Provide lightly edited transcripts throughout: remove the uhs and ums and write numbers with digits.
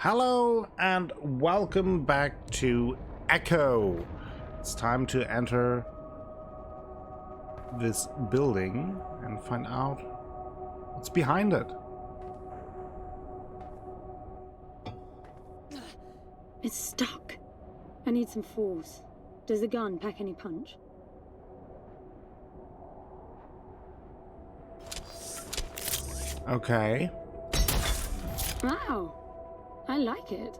Hello and welcome back to Echo. It's time to enter this building and find out what's behind it. It's stuck. I need some force. Does the gun pack any punch? Okay. Wow. I like it.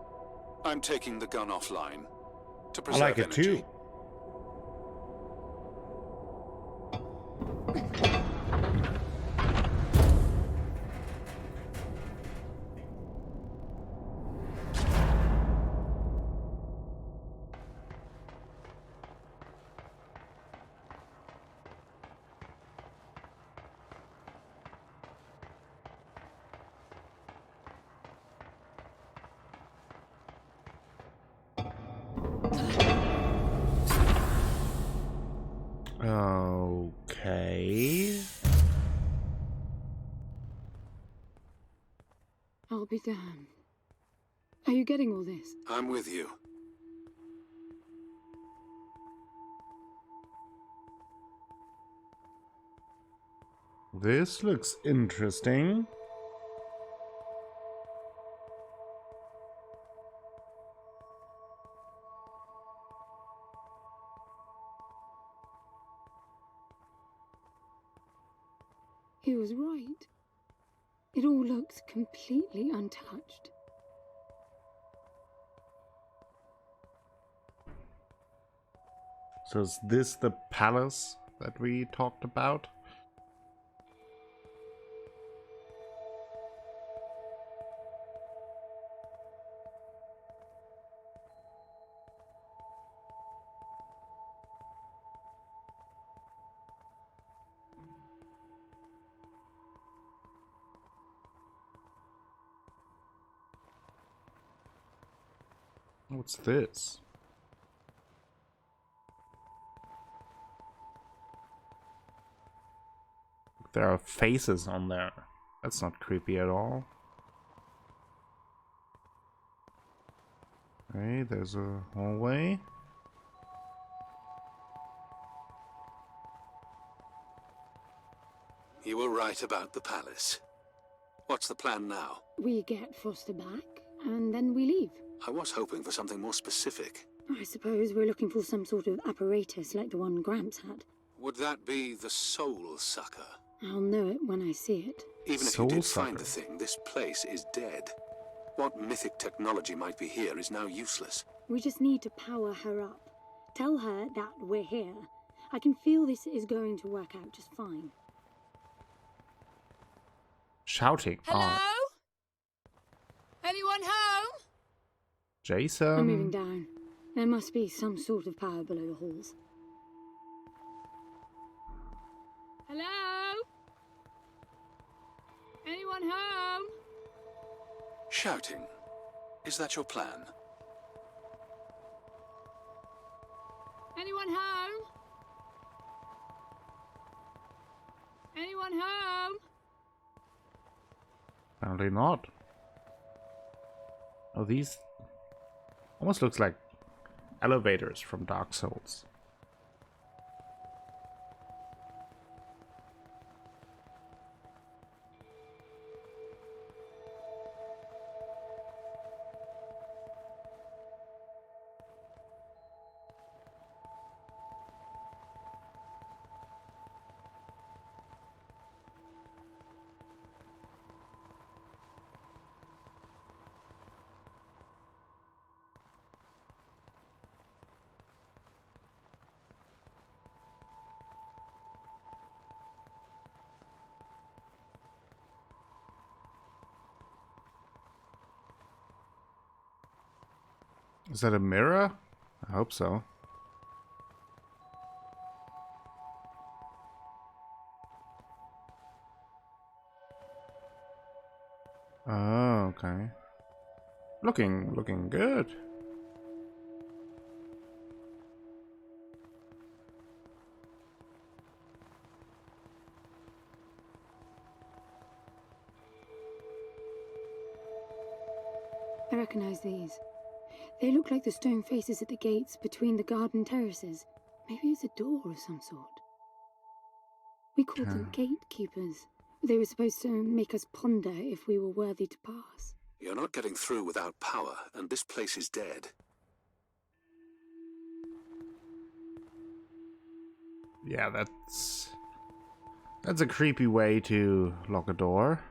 I'm taking the gun offline to I preserve like it energy. too. Okay. I'll be damned. Are you getting all this? I'm with you. This looks interesting. He was right. It all looks completely untouched. So is this the palace that we talked about? What's this? There are faces on there. That's not creepy at all. Okay, there's a hallway. You were right about the palace. What's the plan now? We get Foster back, and then we leave. I was hoping for something more specific. I suppose we're looking for some sort of apparatus like the one Gramps had. Would that be the soul sucker? I'll know it when I see it. Even if Soul you did find sucker. the thing, this place is dead. What mythic technology might be here is now useless. We just need to power her up. Tell her that we're here. I can feel this is going to work out just fine. Shouting. Hello? Oh, Anyone home? Jason. I'm moving down. There must be some sort of power below the halls. Hello? Anyone home? Shouting. Is that your plan? Anyone home? Anyone home? Apparently not. Oh, these almost looks like elevators from Dark Souls. Is that a mirror? I hope so. Oh, okay. Looking good. I recognize these. They look like the stone faces at the gates between the garden terraces. Maybe it's a door of some sort. We called them gatekeepers. They were supposed to make us ponder if we were worthy to pass. You're not getting through without power, and this place is dead. Yeah, that's a creepy way to lock a door.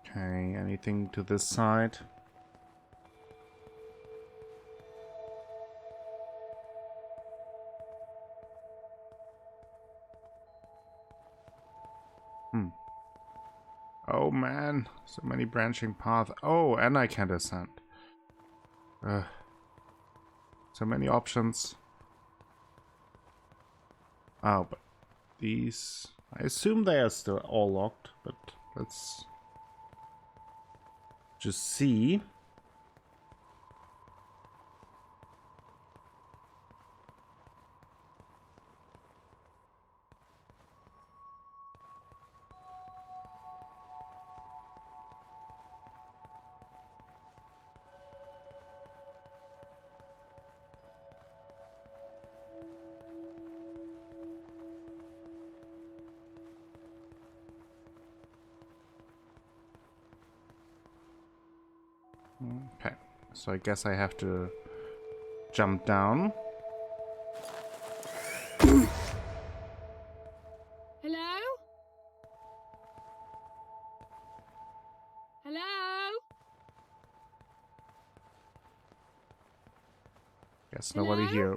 Okay, anything to this side? Oh man, so many branching paths. Oh, and I can't ascend. So many options. Oh, but these... I assume they are still all locked, but let's just see. Okay, so I guess I have to jump down. Hello? Hello? Guess nobody here.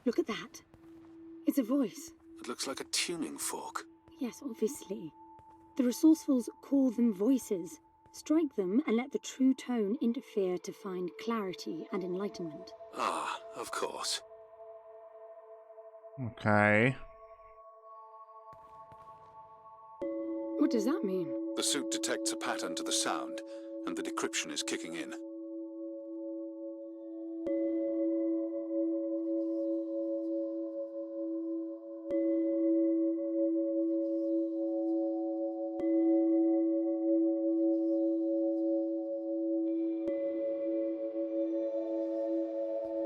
Look at that. It's a voice. It looks like a tuning fork. Yes, obviously. The resourcefuls call them voices. Strike them and let the true tone interfere to find clarity and enlightenment. Ah, of course. Okay. What does that mean? The suit detects a pattern to the sound, and the decryption is kicking in.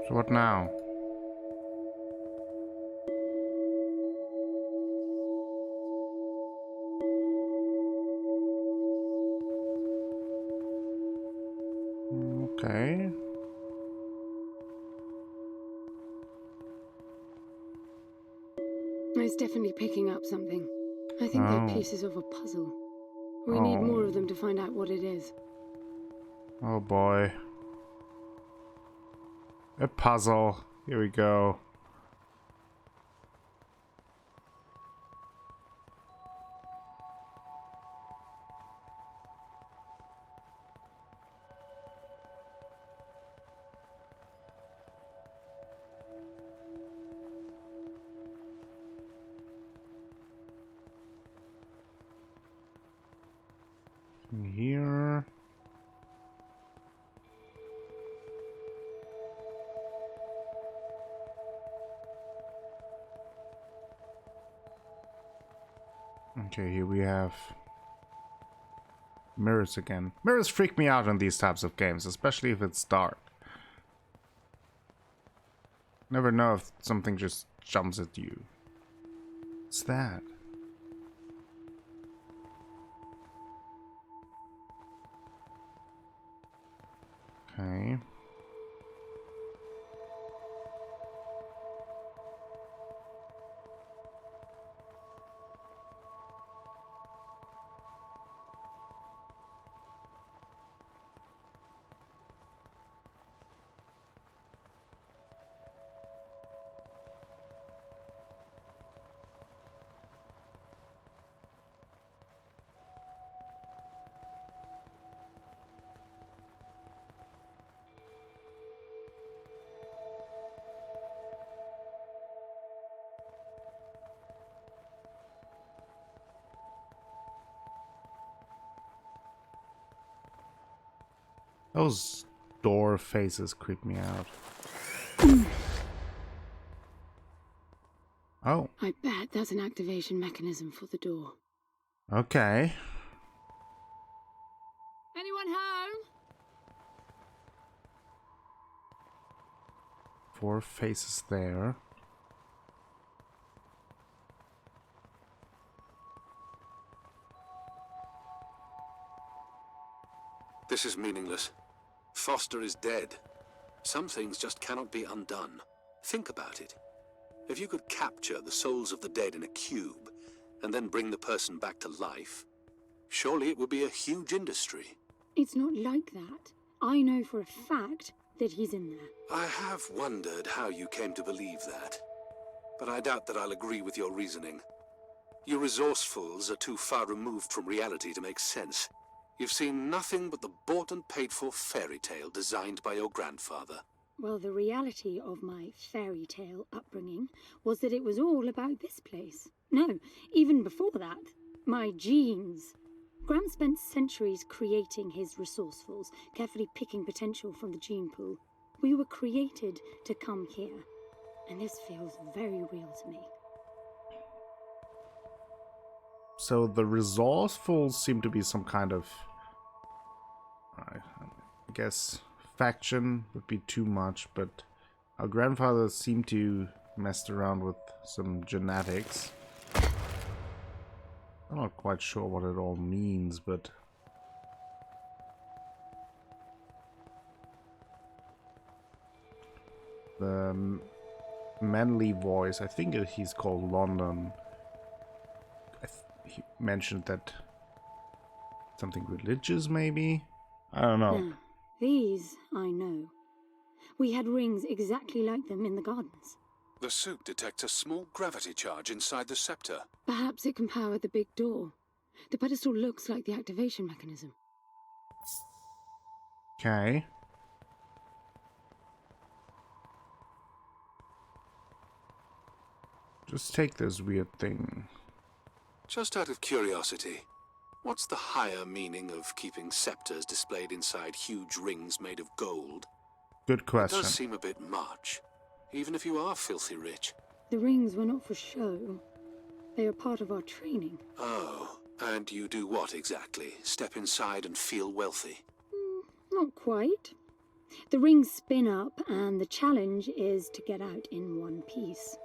So what now? Okay. It's definitely picking up something. I think they're pieces of a puzzle. We need more of them to find out what it is. Oh boy. A puzzle. Here we go. Here. Okay, here we have mirrors again. Mirrors freak me out on these types of games, especially if it's dark. Never know if something just jumps at you. What's that? Okay. Those door faces creep me out. Oh, I bet that's an activation mechanism for the door. okay. Anyone home? 4 faces there. This is meaningless. Foster is dead. Some things just cannot be undone. Think about it. If you could capture the souls of the dead in a cube, and then bring the person back to life, surely it would be a huge industry. It's not like that. I know for a fact that he's in there. I have wondered how you came to believe that, but I doubt that I'll agree with your reasoning. You resourcefuls are too far removed from reality to make sense. You've seen nothing but the bought and paid for fairy tale designed by your grandfather. Well, the reality of my fairy tale upbringing was that it was all about this place. No, even before that, my genes. Grant spent centuries creating his resourcefuls, carefully picking potential from the gene pool. We were created to come here, and this feels very real to me. So the resourcefuls seem to be some kind of, I guess, faction would be too much, but our grandfather seemed to messed around with some genetics. I'm not quite sure what it all means, but the manly voice, I think he's called London. He mentioned that something religious, maybe? I don't know. Now, these I know. We had rings exactly like them in the gardens. The suit detects a small gravity charge inside the scepter. Perhaps it can power the big door. The pedestal looks like the activation mechanism. Okay. Just take this weird thing. Just out of curiosity, what's the higher meaning of keeping scepters displayed inside huge rings made of gold? Good It question. does seem a bit much, even if you are filthy rich. The rings were not for show. They are part of our training. Oh, and you do what exactly? Step inside and feel wealthy? Not quite. The rings spin up, and the challenge is to get out in one piece.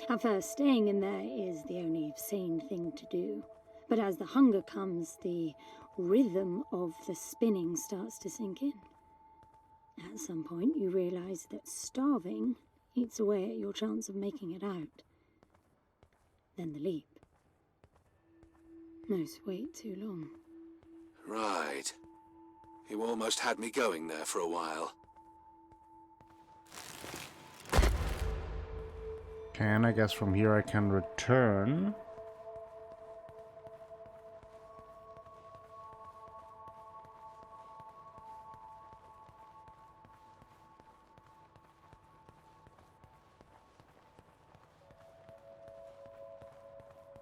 At first, staying in there is the only sane thing to do. But as the hunger comes, the rhythm of the spinning starts to sink in. At some point, you realize that starving eats away at your chance of making it out. Then the leap. No, wait too long. Right. You almost had me going there for a while. Okay, and I guess from here I can return.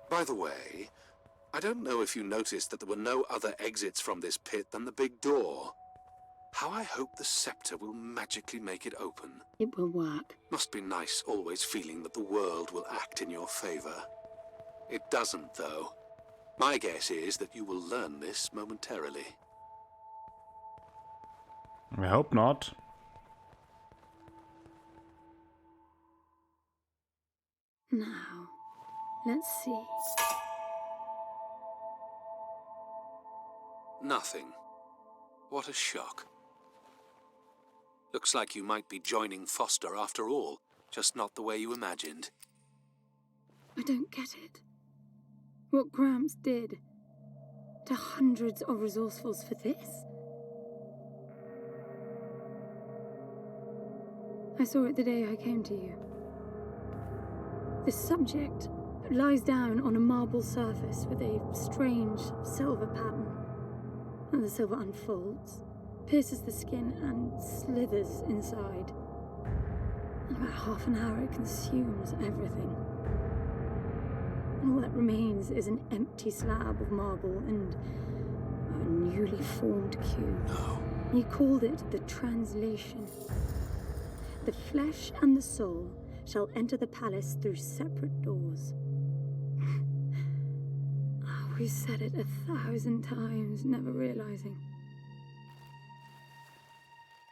By the way, I don't know if you noticed that there were no other exits from this pit than the big door. How I hope the scepter will magically make it open. It will work. Must be nice always feeling that the world will act in your favor. It doesn't, though. My guess is that you will learn this momentarily. I hope not. Now, let's see. Nothing. What a shock. Looks like you might be joining Foster after all, just not the way you imagined. I don't get it. What Gramps did to hundreds of resourcefuls for this? I saw it the day I came to you. The subject lies down on a marble surface with a strange silver pattern, and the silver unfolds, pierces the skin, and slithers inside. In about half an hour, it consumes everything. And all that remains is an empty slab of marble and a newly formed cube. No. He called it the translation. The flesh and the soul shall enter the palace through separate doors. We said it 1,000 times, never realizing.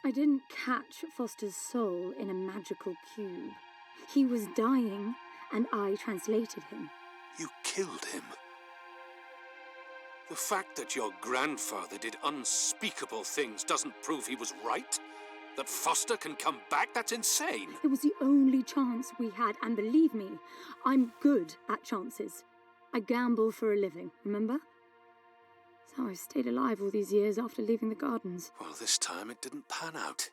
I didn't catch Foster's soul in a magical cube. He was dying, and I translated him. You killed him. The fact that your grandfather did unspeakable things doesn't prove he was right? That Foster can come back? That's insane. It was the only chance we had, and believe me, I'm good at chances. I gamble for a living, remember? That's how I stayed alive all these years after leaving the gardens. Well, this time it didn't pan out.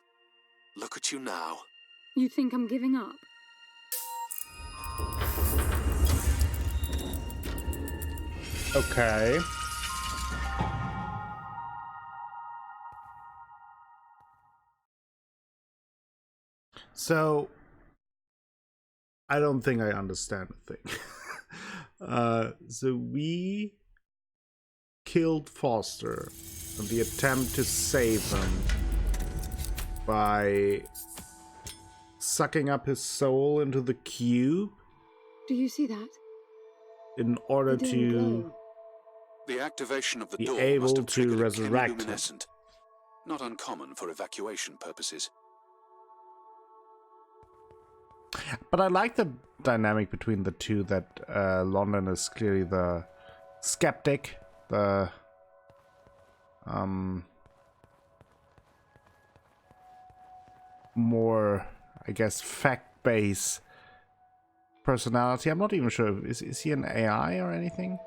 Look at you now. You think I'm giving up? Okay. So, I don't think I understand a thing. So we killed Foster in the attempt to save him by sucking up his soul into the cube Do you see that? in order The dim to glow. The activation of the be door able must have to triggered a resurrect him. chemiluminescent. Not uncommon for evacuation purposes. But I like the dynamic between the two, that London is clearly the skeptic, the more, I guess, fact-based personality. I'm not even sure, is he an AI or anything?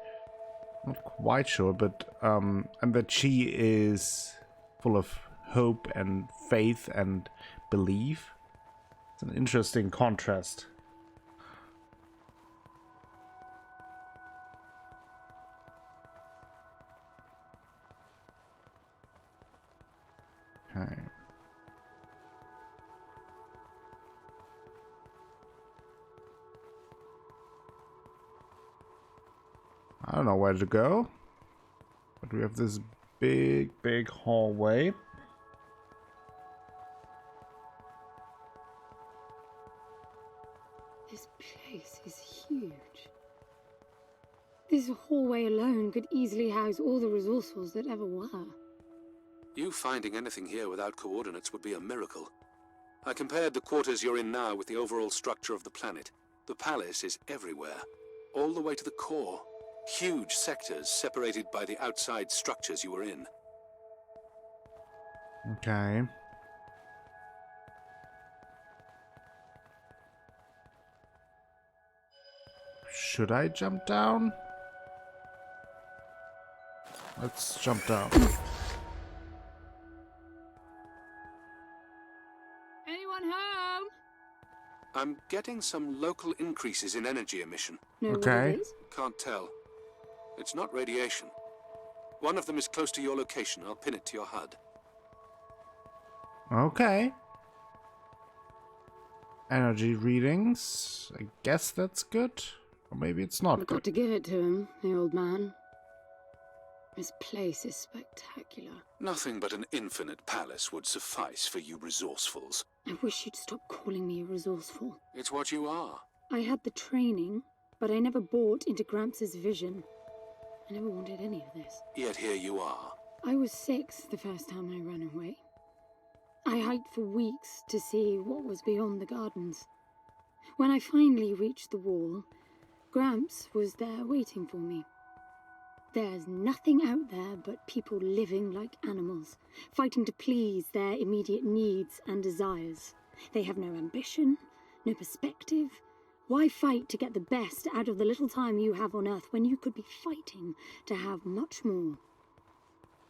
Not quite sure, but and that she is full of hope and faith and belief. It's an interesting contrast. Okay. I don't know where to go, but we have this big hallway. This place is huge. This hallway alone could easily house all the resourcefuls that ever were. You finding anything here without coordinates would be a miracle. I compared the quarters you're in now with the overall structure of the planet. The palace is everywhere, all the way to the core. Huge sectors separated by the outside structures you were in. Okay. Should I jump down? Let's jump down. Anyone home? I'm getting some local increases in energy emission. Know what Okay. it is? Can't tell. It's not radiation. One of them is close to your location. I'll pin it to your HUD. Okay. Energy readings. I guess that's good. Or maybe it's not I've got good. to give it to him, the old man. This place is spectacular. Nothing but an infinite palace would suffice for you resourcefuls. I wish you'd stop calling me a resourceful. It's what you are. I had the training, but I never bought into Gramps' vision. I never wanted any of this. Yet here you are. I was 6 the first time I ran away. I hiked for weeks to see what was beyond the gardens. When I finally reached the wall, Gramps was there waiting for me. There's nothing out there but people living like animals, fighting to please their immediate needs and desires. They have no ambition, no perspective. Why fight to get the best out of the little time you have on Earth when you could be fighting to have much more?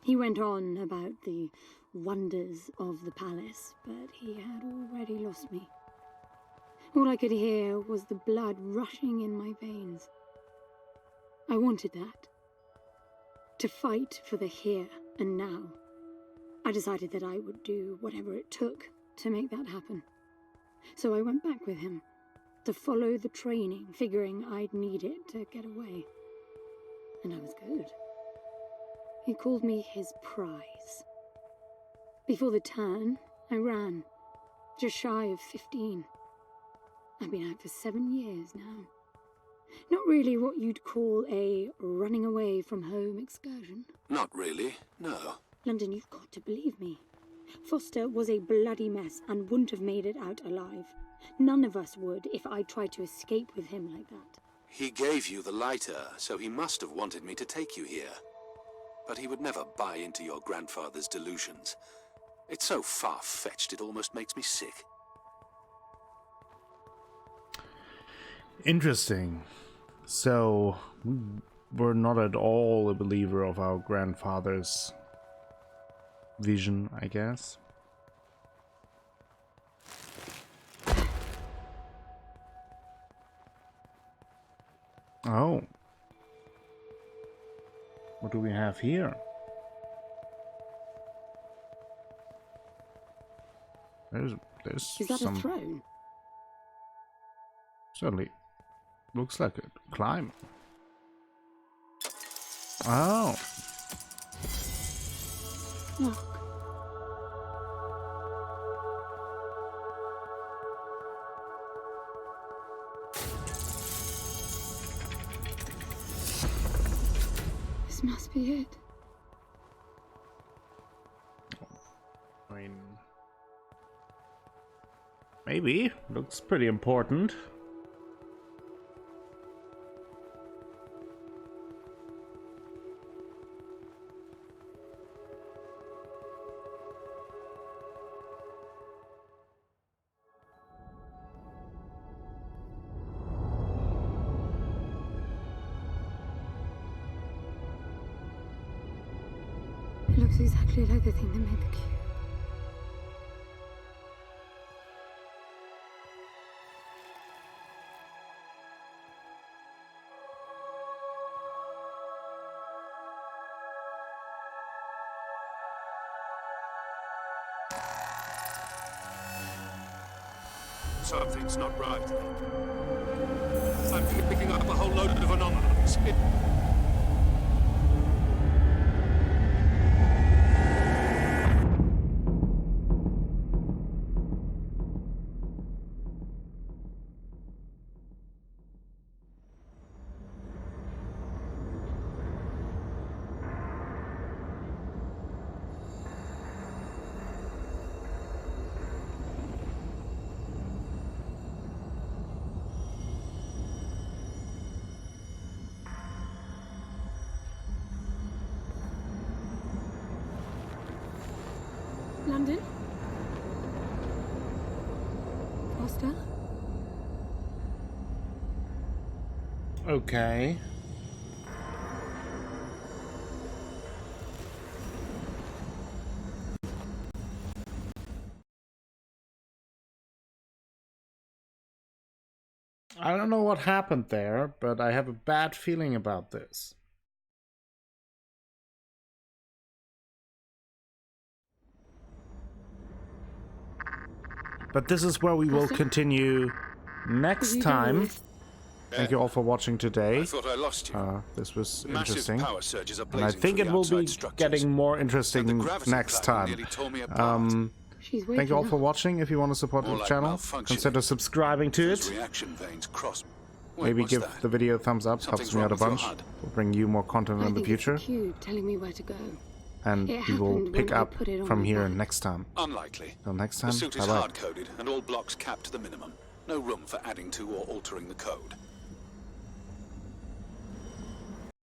He went on about the wonders of the palace, but he had already lost me. All I could hear was the blood rushing in my veins. I wanted that. To fight for the here and now. I decided that I would do whatever it took to make that happen. So I went back with him, to follow the training, figuring I'd need it to get away. And I was good. He called me his prize. Before the turn, I ran. Just shy of 15. I've been out for 7 years now. Not really what you'd call a running away from home excursion. Not really, no. London, you've got to believe me. Foster was a bloody mess and wouldn't have made it out alive. None of us would if I tried to escape with him like that. He gave you the lighter, so he must have wanted me to take you here. But he would never buy into your grandfather's delusions. It's so far-fetched it almost makes me sick. Interesting. So, we're not at all a believer of our grandfather's vision, I guess. Oh. What do we have here? There's Is that some... a throne? Certainly looks like a climb. Oh. Look. This must be it. I mean, maybe. Looks pretty important. It looks exactly like the thing that made the cube. Something's not right. I'm picking up a whole load of anomalies. London? Foster? Okay. I don't know what happened there, but I have a bad feeling about this. But this is where we will continue next time. Thank you all for watching today. I thought I lost you. This was Massive interesting. power surges are And I blazing think through it the will outside be structures. getting more And interesting the gravity next cloud time. nearly tore me apart. She's Thank you all waking for up. watching. If you want to support More the like channel, malfunctioning. consider subscribing to Those it. reaction veins cross. Wait, Maybe what's give that? the video a thumbs up, Something's helps me out a wrong with your bunch. HUD. We'll bring you more content I in the think future. it's the cube telling me where to go. And It we will happened pick when I up put it on from my here back. next time. Unlikely. Till next The time, suit is bye-bye. hard-coded and all blocks capped to the minimum. No room for adding to or altering the code.